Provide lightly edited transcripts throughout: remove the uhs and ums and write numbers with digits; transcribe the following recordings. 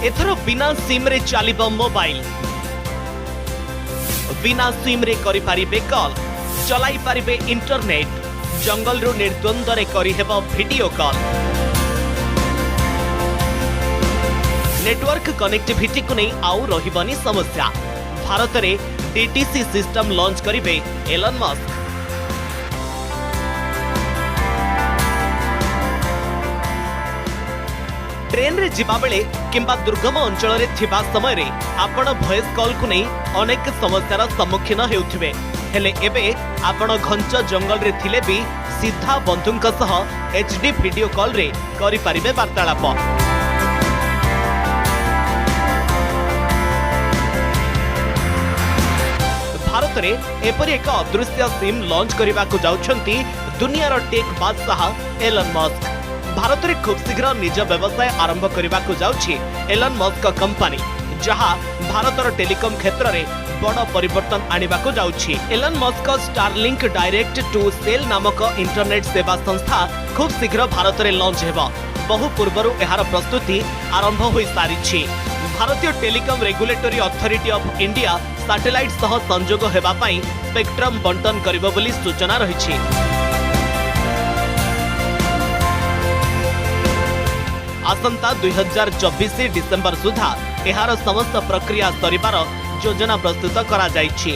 एथर बिना सिम रे चलिबो मोबाइल, बिना सिम रे करि पारिबे कॉल, चलाई पारिबे इंटरनेट, जंगल रु निर्द्वंद रे करि हेबो वीडियो कॉल। नेटवर्क कनेक्टिविटी को नहीं आउ रहिबनी समस्या। भारत रे डीटीसी सिस्टम लॉन्च करिबे एलन मस्क। ट्रेन रे जिबा बेले किंबा दुर्गम अंचल रे थिबा समय रे आपण वॉइस कॉल को नहीं अनेक समस्यार सम्मुखीन हेउथिबे, हेले एबे आपण घंच जंगल रे थिले भी सीधा बंधुंक सह एचडी वीडियो कॉल रे करि पारिबे वार्तालाप। भारत रे एपरि एक अदृश्य सिम लॉन्च करने को जाउछंती दुनियार टेक बादशाह एलन मस्क। भारत में खूब शीघ्र निज व्यवसाय आरंभ करने को जाउछि एलन मस्क कंपनी, जहां भारतर टेलीकॉम क्षेत्र में बड़ परिवर्तन आनिबा को जाउछि। Elon Musk Starlink direct to cell नामक इंटरनेट सेवा संस्था खूब शीघ्र भारत में लॉन्च हेबा। बहु पूर्वरु एहार प्रस्तुति आरंभ हो सारी। भारतीय telecom regulatory authority of India satellite सह संजोग हेबा पई स्पेक्ट्रम बंटन करिबो बोली सूचना रहिछि। आसंता 2024 डिसेंबर सुधा एहार समस्त प्रक्रिया सरिबार योजना प्रस्तुत करा जाइछि।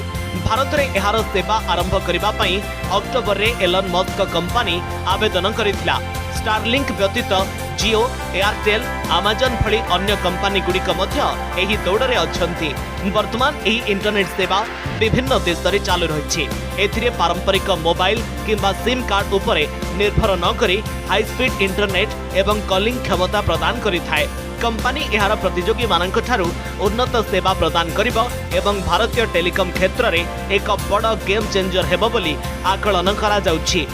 भारत रे एहार सेवा आरंभ करिबा पई अक्टोबर रे एलन मस्क कंपनी आवेदन करिथिला। स्टारलिंक व्यतीत जियो, एयरटेल, अमेजन भली अन्य कंपनी गुड़िक मध्य एही दौड़े अछंती। वर्तमान एही इंटरनेट सेवा विभिन्न देश रे चालू रहिछि। एथिरे पारंपरिक मोबाइल किंबा सिम कार्ड उपरे निर्भर न करी हाई स्पीड इंटरनेट एवं कॉलिंग क्षमता प्रदान करिथाय। कंपनी एहार प्रतियोगी मानक ठारू उन्नत सेवा प्रदान करिबो एवं भारतीय टेलीकॉम क्षेत्र रे एक बड़ गेम चेंजर हेबो बोली आकलन करा जाउछि।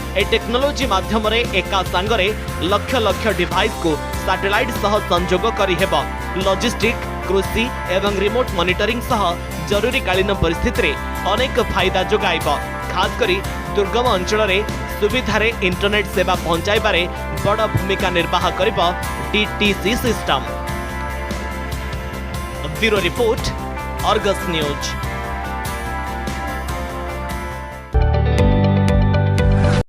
ए टेक्नोलोजी माध्यम रे एका सांगरे लक्ष लक्ष डिवाइस को सैटेलाइट सह संजोग करि हेबो। लॉजिस्टिक, कृषि एवं रिमोट मॉनिटरिंग सह जरूरी कालीन परिस्थिति रे अनेक फायदा जोगाइबो। खास करी दुर्गम अंचल रे सुविधा रे इंटरनेट सेवा पहुंचाई बारे बड़ भूमिका निर्वाह करिबो DTC system. Bureau report, Argus news.